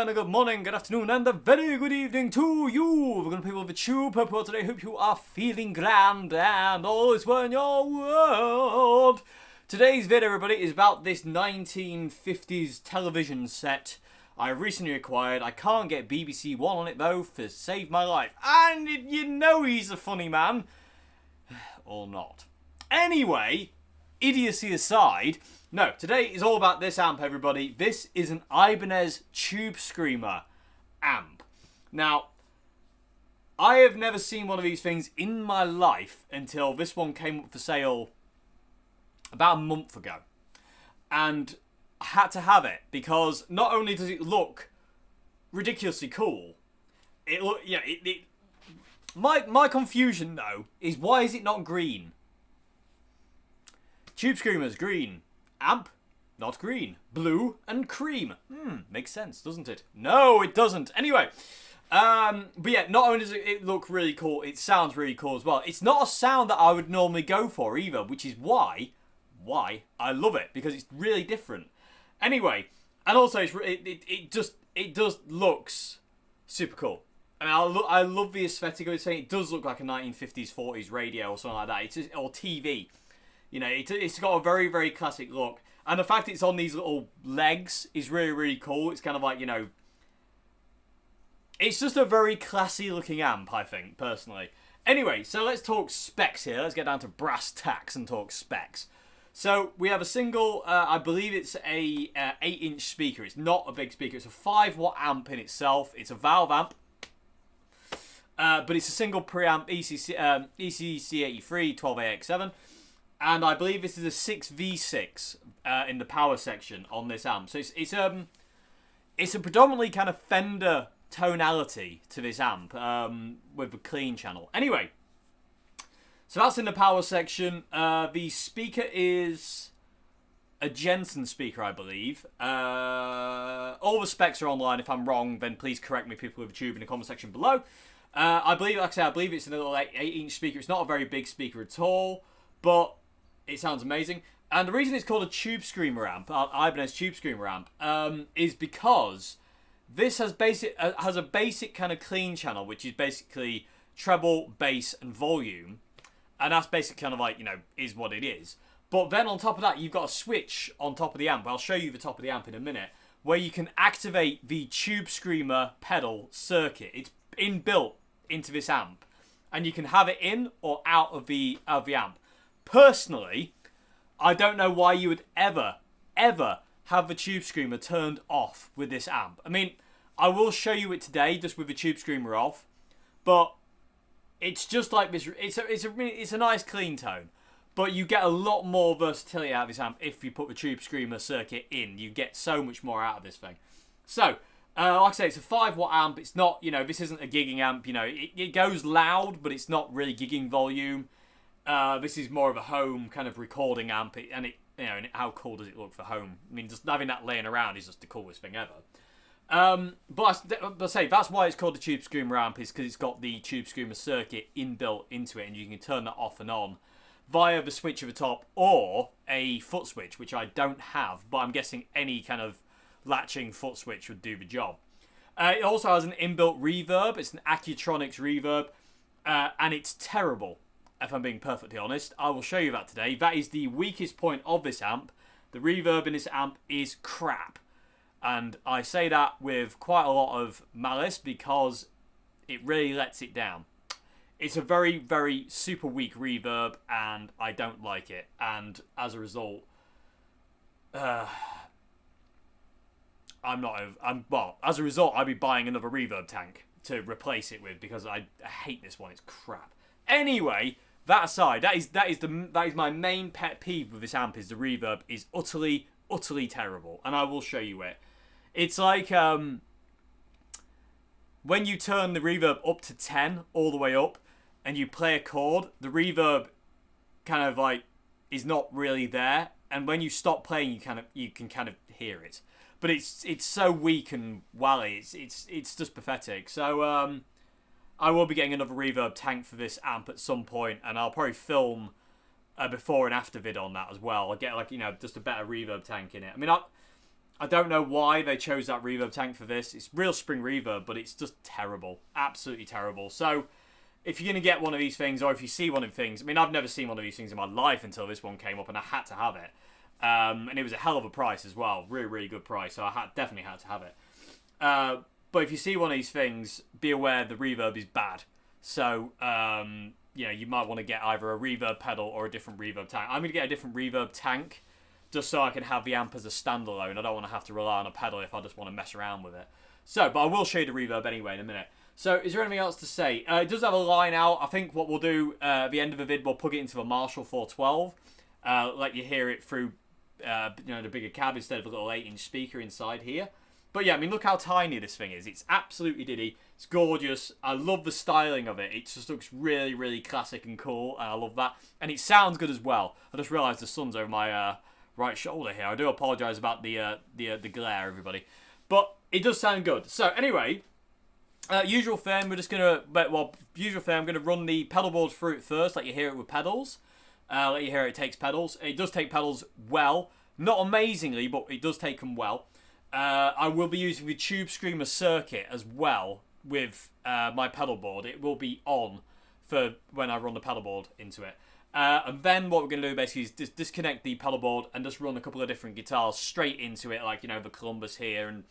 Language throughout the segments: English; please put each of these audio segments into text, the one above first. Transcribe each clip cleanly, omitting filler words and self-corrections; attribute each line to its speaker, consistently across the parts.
Speaker 1: and a good morning, good afternoon, and a very good evening to you. We're going to people of the Tube Purple today. Hope you are feeling grand and all is well in your world. Today's video, everybody, is about this 1950s television set I recently acquired. I can't get BBC One on it, though, to save my life. And you know he's a funny man. Or not. Anyway, idiocy aside, no, today is all about this amp, everybody. This is an Ibanez Tubescreamer amp. Now, I have never seen one of these things in my life until this one came up for sale about a month ago. And I had to have it because not only does it look ridiculously cool, my confusion, though, is why is it not green? Tubescreamer's green. Amp, not green. Blue and cream. Makes sense, doesn't it? No, it doesn't. Anyway, but yeah, not only does it look really cool, it sounds really cool as well. It's not a sound that I would normally go for either, which is why I love it, because it's really different. Anyway, and also it just looks super cool. I mean, I love the aesthetic of it. It does look like a 1950s, 40s radio or something like that. Or TV. You know, it's got a very, very classic look. And the fact it's on these little legs is really, really cool. It's kind of like, you know, it's just a very classy looking amp, I think, personally. Anyway, so let's talk specs here. Let's get down to brass tacks and talk specs. So we have a single, I believe it's a 8-inch speaker. It's not a big speaker. It's a 5-watt amp in itself. It's a valve amp. But it's a single preamp ECC83 12AX7. And I believe this is a 6V6 in the power section on this amp. So it's a predominantly kind of Fender tonality to this amp with a clean channel. Anyway, so that's in the power section. The speaker is a Jensen speaker, I believe. All the specs are online. If I'm wrong, then please correct me, people with a tube, in the comment section below. I believe, like I said, I believe it's a little 8-inch speaker. It's not a very big speaker at all, but it sounds amazing. And the reason it's called a Tubescreamer amp, Ibanez Tubescreamer amp, is because this has a basic kind of clean channel, which is basically treble, bass, and volume. And that's basically kind of like, you know, is what it is. But then on top of that, you've got a switch on top of the amp. I'll show you the top of the amp in a minute, where you can activate the Tubescreamer pedal circuit. It's inbuilt into this amp, and you can have it in or out of the amp. Personally, I don't know why you would ever have the Tubescreamer turned off with this amp. I mean, I will show you it today just with the Tubescreamer off, but it's just like this. It's a nice clean tone, but you get a lot more versatility out of this amp if you put the Tubescreamer circuit in. You get so much more out of this thing. So, like I say, it's a 5-watt amp. It's not, you know, this isn't a gigging amp. You know, it goes loud, but it's not really gigging volume. This is more of a home kind of recording amp, and how cool does it look for home? I mean, just having that laying around is just the coolest thing ever. But I say that's why it's called the Tubescreamer amp, is because it's got the Tubescreamer circuit inbuilt into it, and you can turn that off and on via the switch at the top or a foot switch, which I don't have, but I'm guessing any kind of latching foot switch would do the job. It also has an inbuilt reverb. It's an Accutronics reverb, and it's terrible. If I'm being perfectly honest, I will show you that today. That is the weakest point of this amp. The reverb in this amp is crap. And I say that with quite a lot of malice because it really lets it down. It's a very, very super weak reverb, and I don't like it. And as a result, as a result, I'll be buying another reverb tank to replace it with because I hate this one. It's crap. Anyway, that aside, that is my main pet peeve with this amp, is the reverb is utterly terrible, and I will show you it. It's like when you turn the reverb up to 10 all the way up, and you play a chord, the reverb kind of like is not really there, and when you stop playing, you can kind of hear it, but it's so weak and wally. It's just pathetic. So I will be getting another reverb tank for this amp at some point, and I'll probably film a before and after vid on that as well. I'll get, like, you know, just a better reverb tank in it. I mean, I don't know why they chose that reverb tank for this. It's real spring reverb, but it's just terrible. Absolutely terrible. So, if you're going to get one of these things, or if you see one of the things... I mean, I've never seen one of these things in my life until this one came up, and I had to have it. And it was a hell of a price as well. Really, really good price, so I definitely had to have it. But if you see one of these things, be aware the reverb is bad. So, you might want to get either a reverb pedal or a different reverb tank. I'm going to get a different reverb tank, just so I can have the amp as a standalone. I don't want to have to rely on a pedal if I just want to mess around with it. So, but I will show you the reverb anyway in a minute. So, is there anything else to say? It does have a line out. I think what we'll do at the end of the vid, we'll plug it into a Marshall 412. Let you hear it through the bigger cab instead of a little 8-inch speaker inside here. But yeah, I mean, look how tiny this thing is. It's absolutely diddy. It's gorgeous. I love the styling of it. It just looks really, really classic and cool. And I love that. And it sounds good as well. I just realised the sun's over my right shoulder here. I do apologise about the glare, everybody. But it does sound good. So anyway, usual thing, we're just going to... usual thing, I'm going to run the pedal board through it first. Let you hear it with pedals. Let you hear it takes pedals. It does take pedals well. Not amazingly, but it does take them well. I will be using the Tubescreamer circuit as well with my pedal board. It will be on for when I run the pedal board into it. And then what we're going to do basically is just disconnect the pedal board and just run a couple of different guitars straight into it, like, the Columbus here and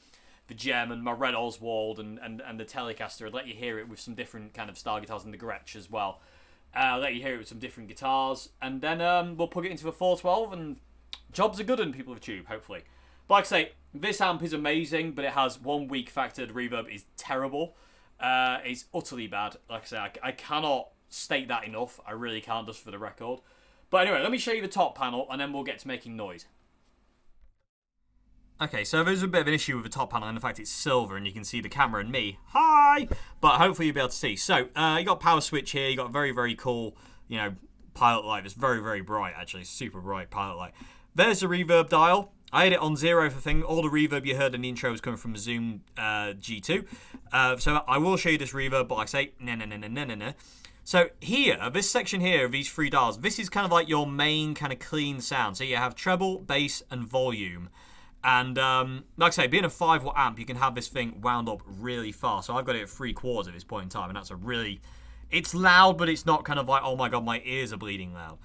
Speaker 1: the Gem and my Red Oswald and the Telecaster. I'd let you hear it with some different kind of style guitars and the Gretsch as well. Let you hear it with some different guitars. And then we'll plug it into a 412 and jobs are good in people of Tube, hopefully. But like I say, this amp is amazing, but it has one weak factor. The reverb is terrible. It's utterly bad. Like I say, I cannot state that enough. I really can't, just for the record. But anyway, let me show you the top panel, and then we'll get to making noise. Okay, so there's a bit of an issue with the top panel, and the fact it's silver, and you can see the camera and me. Hi! But hopefully you'll be able to see. So, you got power switch here. You got very, very cool, pilot light. It's very, very bright, actually. Super bright pilot light. There's the reverb dial. I had it on 0 for thing. All the reverb you heard in the intro was coming from the Zoom G2. So I will show you this reverb, but like I say, no. So here, this section here of these 3 dials, this is kind of like your main kind of clean sound. So you have treble, bass, and volume. And like I say, being a 5-watt amp, you can have this thing wound up really fast. So I've got it at 3/4 at this point in time, and that's a really... It's loud, but it's not kind of like, oh my god, my ears are bleeding loud.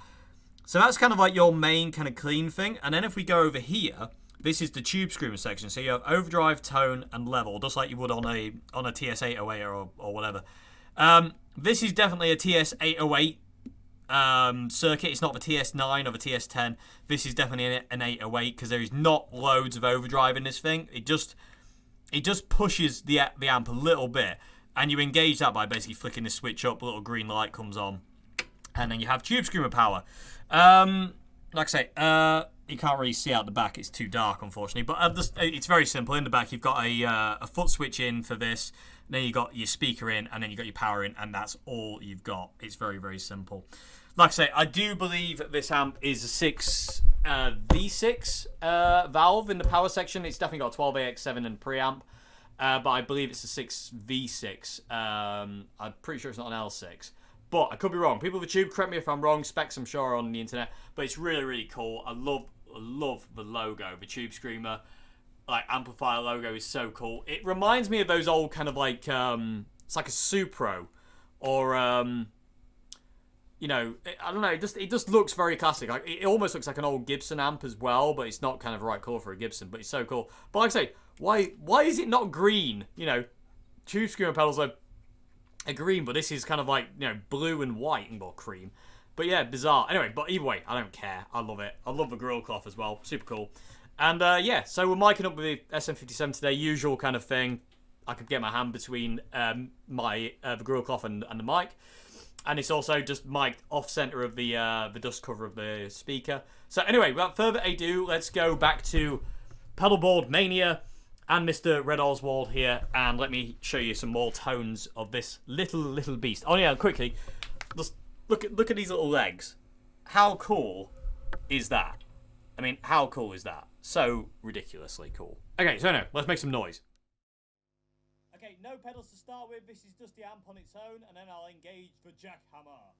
Speaker 1: So that's kind of like your main kind of clean thing. And then if we go over here, this is the Tubescreamer section. So you have overdrive, tone, and level, just like you would on a TS808 or whatever. This is definitely a TS808 circuit. It's not the TS9 or the TS10. This is definitely an 808 because there is not loads of overdrive in this thing. It just pushes the amp a little bit, and you engage that by basically flicking the switch up. A little green light comes on, and then you have Tubescreamer power. Like I say, you can't really see out the back. It's too dark, unfortunately. But it's very simple. In the back, you've got a foot switch in for this. Then you got your speaker in, and then you got your power in, and that's all you've got. It's very, very simple. Like I say, I do believe this amp is a 6 V6 valve in the power section. It's definitely got a 12AX7 and preamp, but I believe it's a 6 V6. I'm pretty sure it's not an L6. But I could be wrong. People of the Tube, correct me if I'm wrong. Specs, I'm sure, are on the internet. But it's really, really cool. I love the logo. The Tubescreamer amplifier logo is so cool. It reminds me of those old kind of like it's like a Supro, or I don't know. It just looks very classic. Like it almost looks like an old Gibson amp as well, but it's not kind of the right colour for a Gibson. But it's so cool. But like I say, why is it not green? Tubescreamer pedals are green, but this is kind of like blue and white and cream. But yeah, bizarre. Anyway, but either way, I don't care. I love it. I love the grill cloth as well. Super cool. And yeah, so we're micing up with the SM57 today. Usual kind of thing. I could get my hand between the grill cloth and the mic. And it's also just mic'd off center of the dust cover of the speaker. So anyway, without further ado, let's go back to Pedalboard Mania and Mr. Red Oswald here, and let me show you some more tones of this little beast. Oh yeah, quickly, just look at these little legs. How cool is that? I mean, how cool is that? So ridiculously cool. Okay, so no, let's make some noise. Okay, no pedals to start with. This is just the amp on its own, and then I'll engage the jackhammer.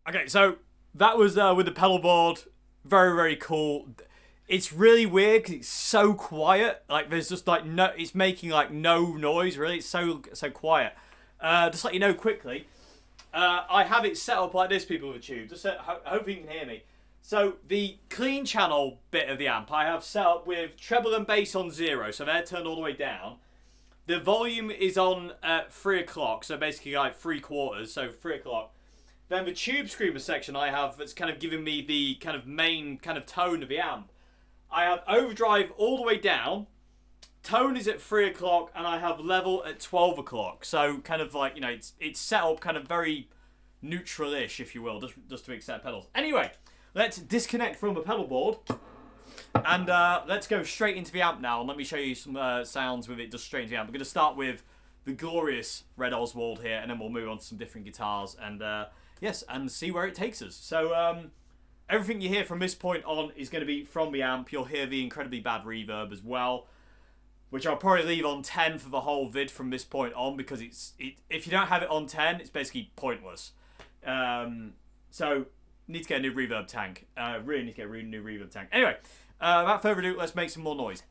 Speaker 1: Okay, so that was with the pedalboard. Very, very cool. It's really weird because it's so quiet. Like, there's just like no, it's making like no noise. Really, it's so quiet. Just let you know quickly, I have it set up like this, people with a tube. Just hopefully you can hear me. So the clean channel bit of the amp I have set up with treble and bass on 0, so they're turned all the way down. The volume is on 3 o'clock, so basically like 3/4, so 3 o'clock. Then the Tubescreamer section I have that's kind of giving me the kind of main kind of tone of the amp. I have overdrive all the way down, tone is at 3 o'clock, and I have level at 12 o'clock. So kind of like, you know, it's set up kind of very neutral-ish, if you will, just to accept pedals. Anyway, let's disconnect from the pedal board and let's go straight into the amp now, and let me show you some sounds with it just straight into the amp. We're going to start with the glorious Red Oswald here, and then we'll move on to some different guitars and yes, and see where it takes us. So everything you hear from this point on is going to be from the amp. You'll hear the incredibly bad reverb as well, which I'll probably leave on 10 for the whole vid from this point on, because if you don't have it on 10, it's basically pointless. So need to get a new reverb tank. Really need to get a new reverb tank. Anyway, without further ado, let's make some more noise.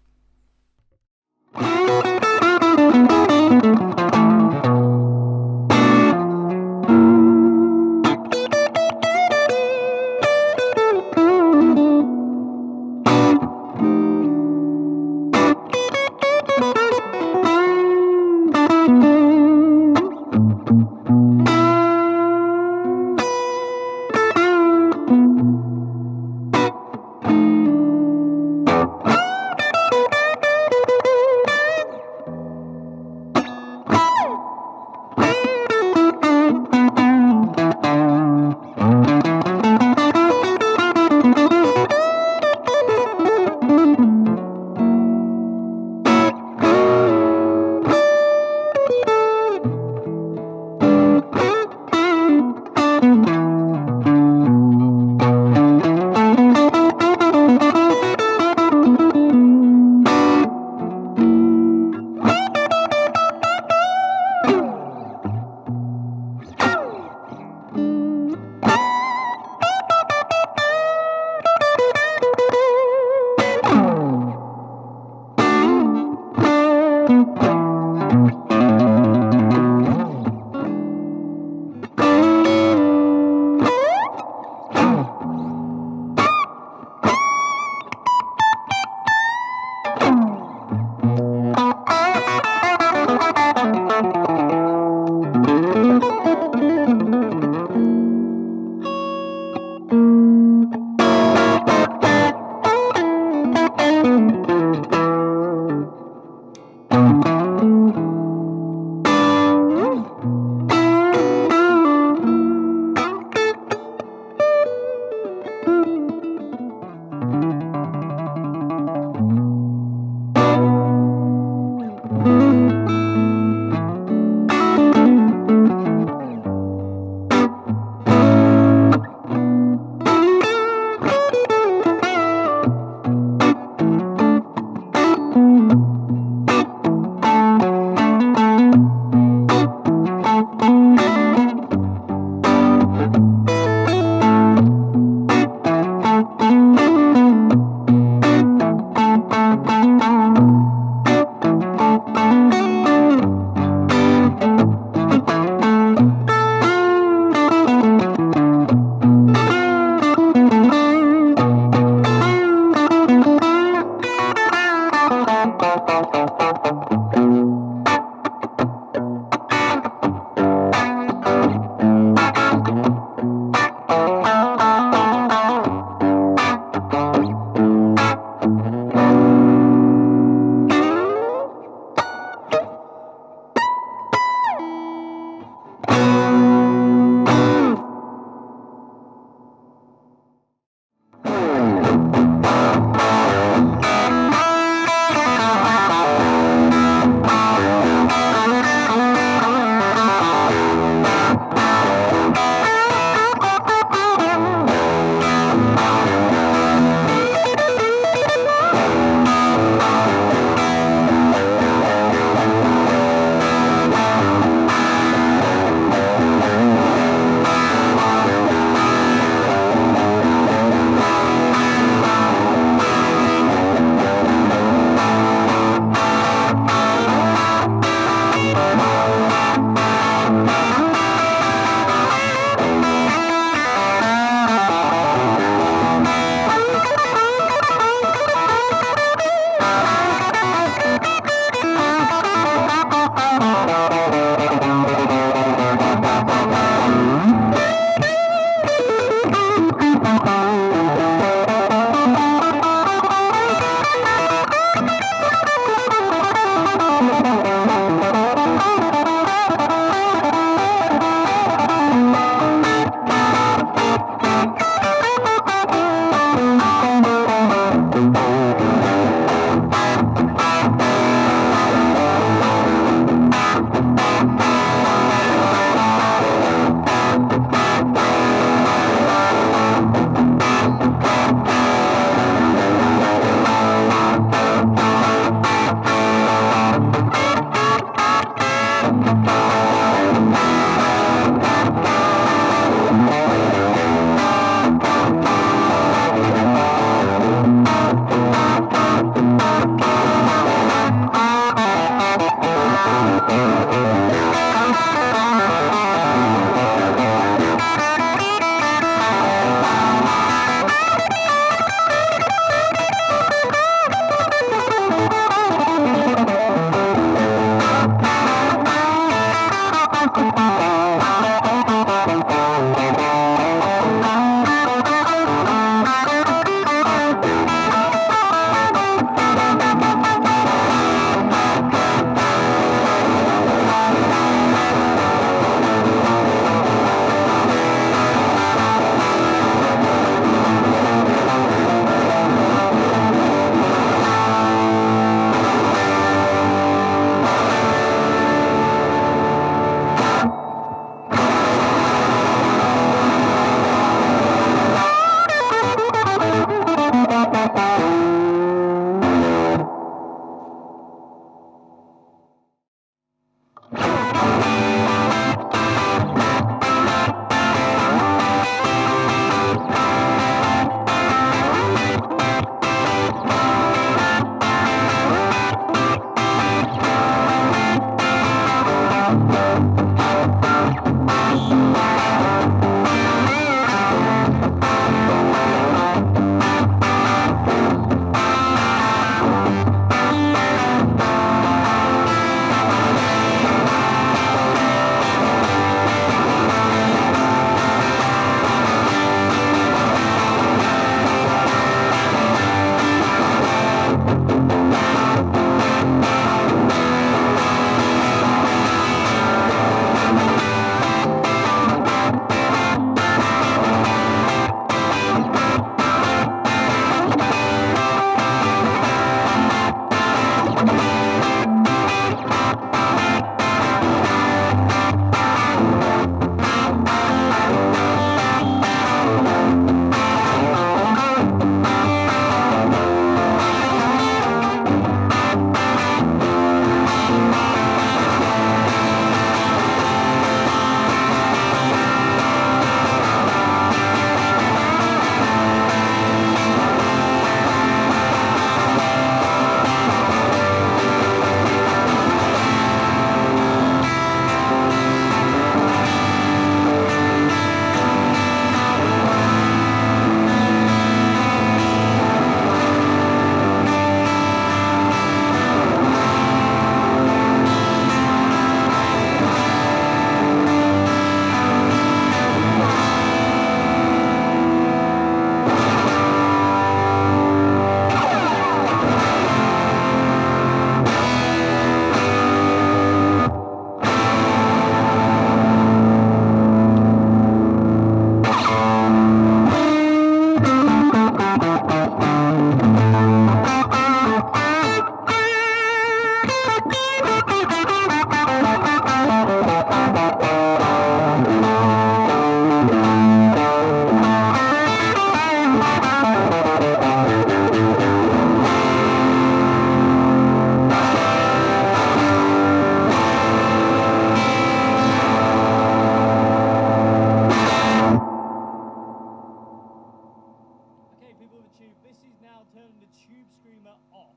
Speaker 1: Tubescreamer off.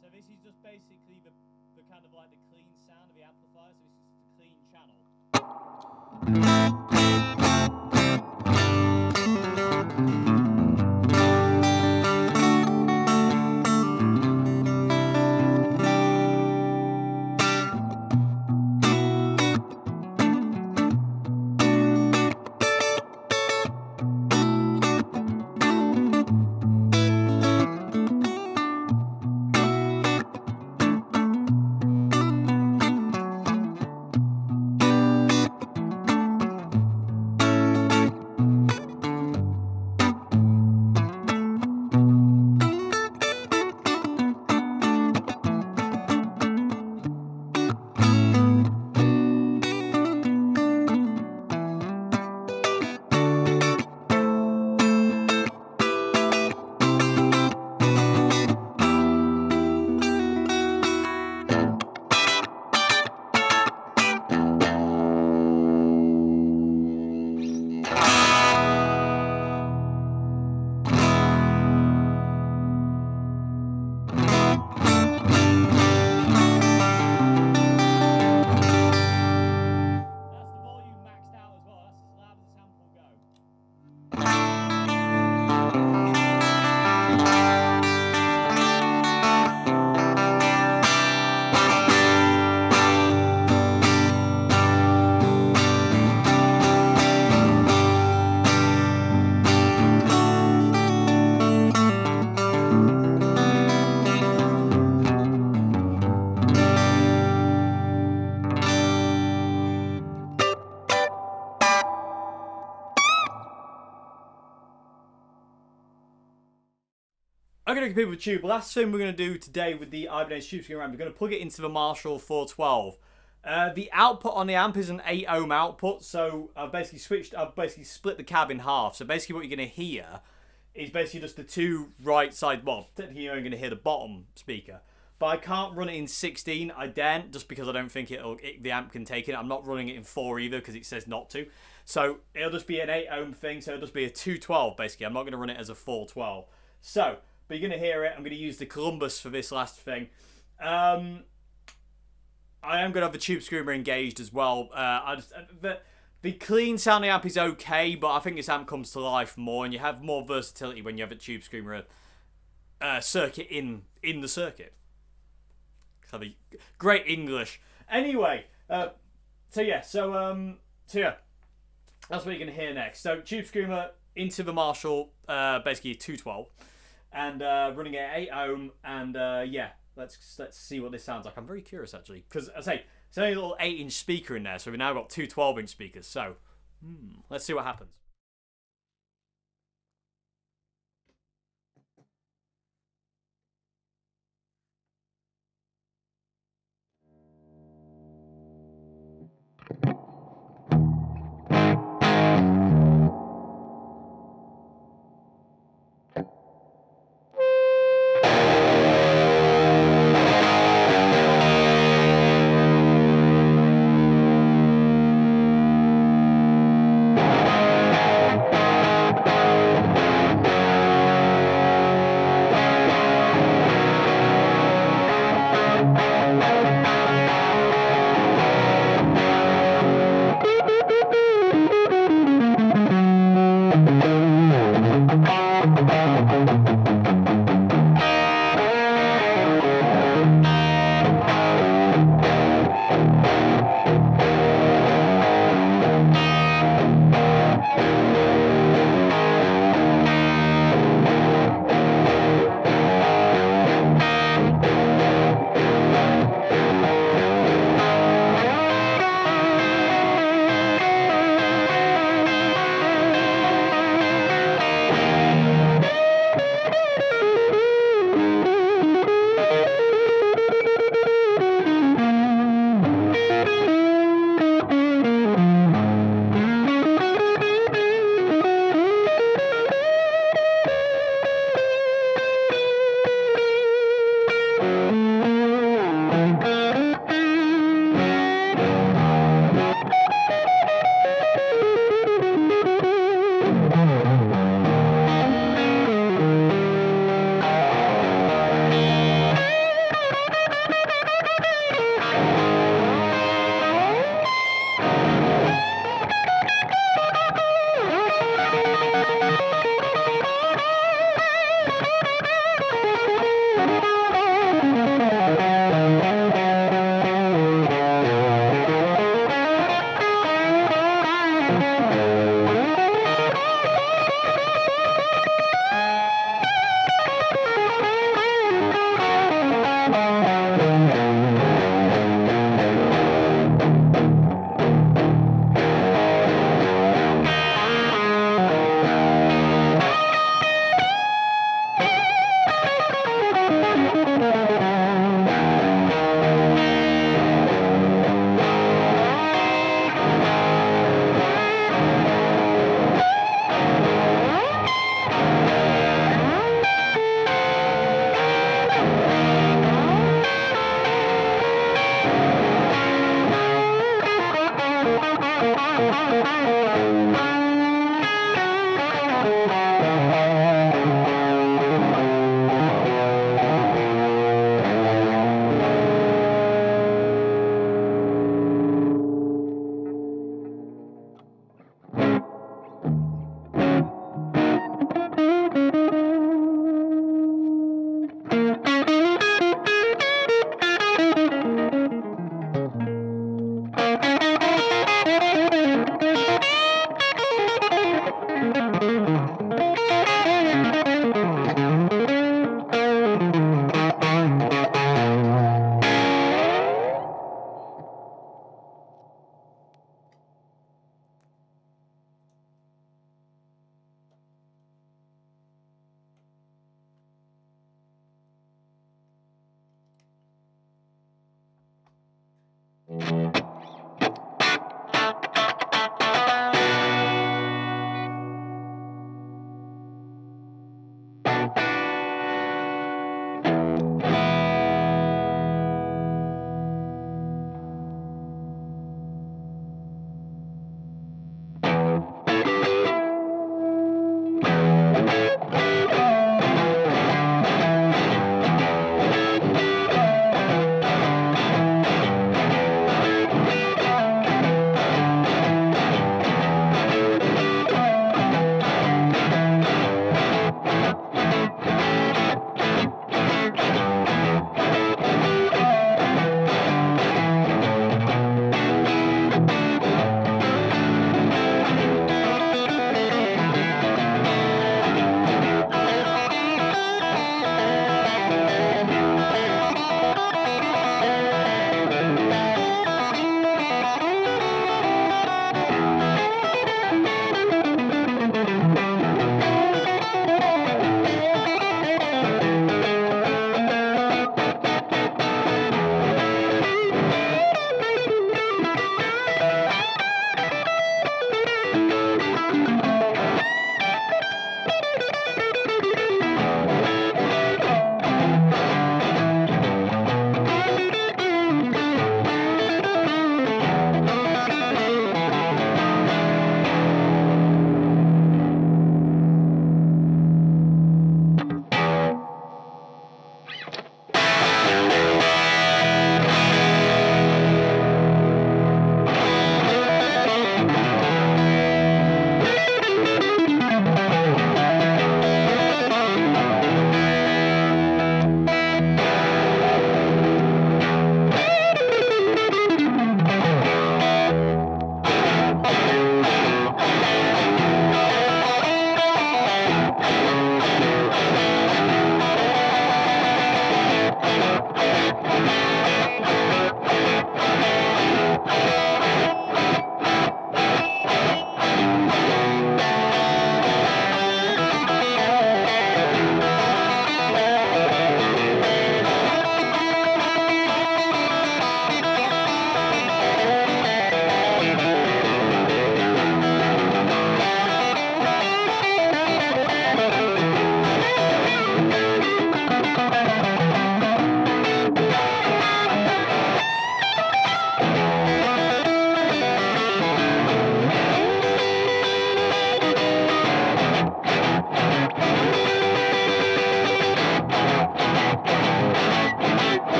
Speaker 1: So this is just basically the kind of like the clean sound of the amplifier. So this is the clean channel. Okay, people with Tube. Last thing we're going to do today with the Ibanez Tubescreamer amp, we're going to plug it into the Marshall 412. The output on the amp is an 8 ohm output, so I've basically split the cab in half. So basically what you're going to hear is basically just the two right side, well, technically you're only going to hear the bottom speaker. But I can't run it in 16, I daren't, just because I don't think the amp can take it. I'm not running it in 4 either, because it says not to. So it'll just be an 8 ohm thing, so it'll just be a 212 basically. I'm not going to run it as a 412. So, but you're going to hear it. I'm going to use the Columbus for this last thing. I am going to have the Tubescreamer engaged as well. The clean sounding amp is okay, but I think this amp comes to life more, and you have more versatility when you have a Tubescreamer circuit in the circuit. Great English. Anyway, so yeah, that's what you're going to hear next. So Tubescreamer into the Marshall, basically 212. And running at 8 ohm, and yeah, let's see what this sounds like. I'm very curious actually, because I say it's only a little 8-inch speaker in there, so we've now got two 12-inch speakers. So let's see what happens.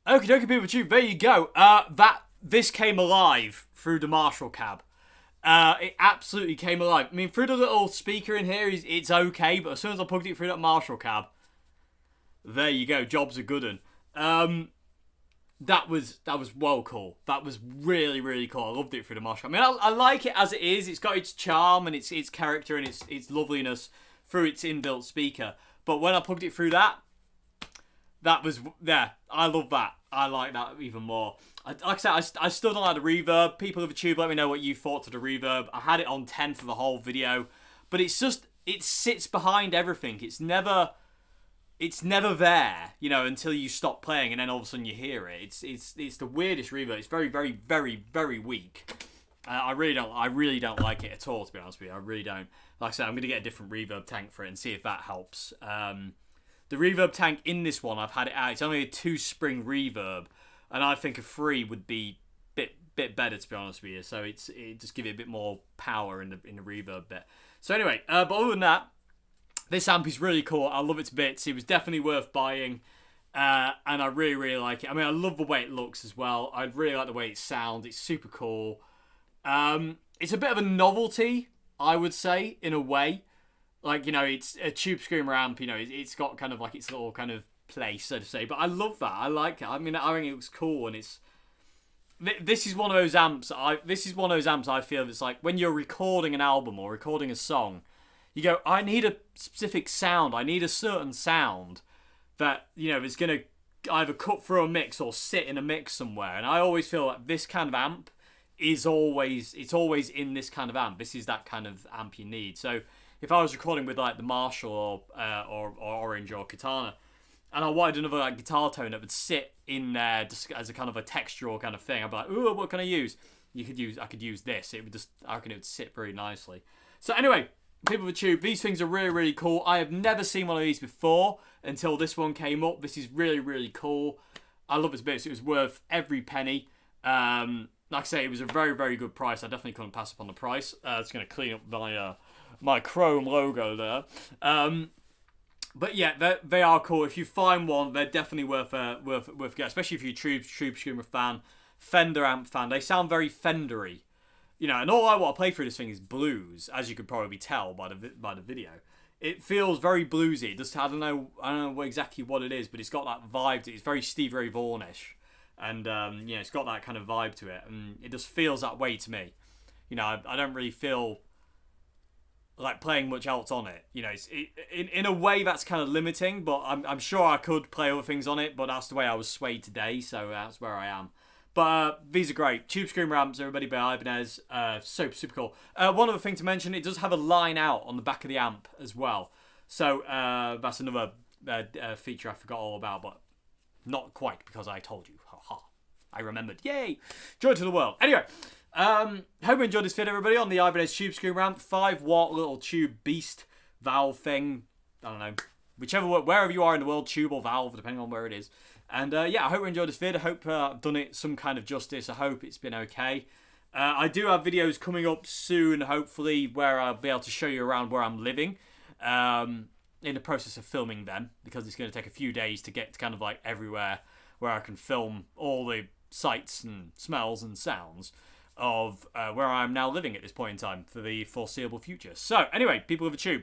Speaker 1: Okie dokie, people tube, there you go. This came alive through the Marshall cab. It absolutely came alive. I mean, through the little speaker in here, it's okay, but as soon as I plugged it through that Marshall cab, there you go, job's a good one. That was well cool. That was really, really cool. I loved it through the Marshall cab. I mean, I like it as it is. It's got its charm and its character and its loveliness through its inbuilt speaker. But when I plugged it through that was, yeah, I love that. I like that even more. Like I said, I still don't like the reverb. People of the tube, let me know what you thought to the reverb. I had it on 10 for the whole video. But it's just, it sits behind everything. It's never there, you know, until you stop playing and then all of a sudden you hear it. It's the weirdest reverb. It's very, very, very, very weak. I really don't like it at all, to be honest with you. I really don't. Like I said, I'm going to get a different reverb tank for it and see if that helps. The reverb tank in this one, I've had it out. It's only a 2-spring reverb, and I think a 3 would be bit better, to be honest with you. So it just give it a bit more power in the reverb bit. So anyway, but other than that, this amp is really cool. I love it to bits. It was definitely worth buying, and I really, really like it. I mean, I love the way it looks as well. I really like the way it sounds. It's super cool. It's a bit of a novelty, I would say, in a way. Like, you know, it's a Tubescreamer amp, you know, it's got kind of like its little kind of place, so to say. But I love that. I like it. I mean, I think it was cool, and it's... This is one of those amps I feel that's like, when you're recording an album or recording a song, you go, I need a specific sound. I need a certain sound that, you know, is going to either cut through a mix or sit in a mix somewhere. And I always feel like this kind of amp is always in this kind of amp. This is that kind of amp you need. So if I was recording with like the Marshall or Orange or Katana, and I wanted another like guitar tone that would sit in there just as a kind of a textural kind of thing, I'd be like, ooh, what can I use? I could use this. I reckon it would sit very nicely. So anyway, people of the Tube, these things are really, really cool. I have never seen one of these before until this one came up. This is really, really cool. I love this bit. So it was worth every penny. Like I say, it was a very, very good price. I definitely couldn't pass up on the price. It's going to clean up my Chrome logo there. But yeah, they are cool. If you find one, they're definitely worth getting, especially if you're a Tubescreamer fan, Fender amp fan. They sound very Fendery. You know, and all I want to play through this thing is blues, as you could probably tell by the video. It feels very bluesy. It just, I don't know exactly what it is, but it's got that vibe to it. It's very Stevie Ray Vaughan-ish. And, you know, it's got that kind of vibe to it. And it just feels that way to me. You know, I don't really feel like playing much else on it. You know, in a way that's kind of limiting, but I'm sure I could play other things on it, but that's the way I was swayed today, so that's where I am. But these are great. Tubescreamer amps, everybody by Ibanez. Super cool. One other thing to mention, it does have a line out on the back of the amp as well. So that's another feature I forgot all about, but not quite because I told you. Ha ha. I remembered. Yay! Joy to the world. Anyway, hope you enjoyed this video, everybody, on the Ibanez Tubescreamer amp. 5-watt little tube beast valve thing. I don't know. Wherever you are in the world, tube or valve, depending on where it is. And yeah, I hope you enjoyed this vid. I hope I've done it some kind of justice. I hope it's been okay. I do have videos coming up soon, hopefully, where I'll be able to show you around where I'm living. In the process of filming them, because it's going to take a few days to get to kind of like everywhere where I can film all the sights and smells and sounds of where I'm now living at this point in time for the foreseeable future. So anyway, people of the Tube,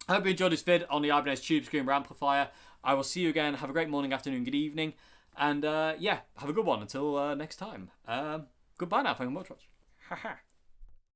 Speaker 1: I hope you enjoyed this vid on the Ibanez Tubescreamer amplifier. I will see you again. Have a great morning, afternoon, good evening. And yeah, have a good one until next time. Goodbye now. Thank you very much. Haha.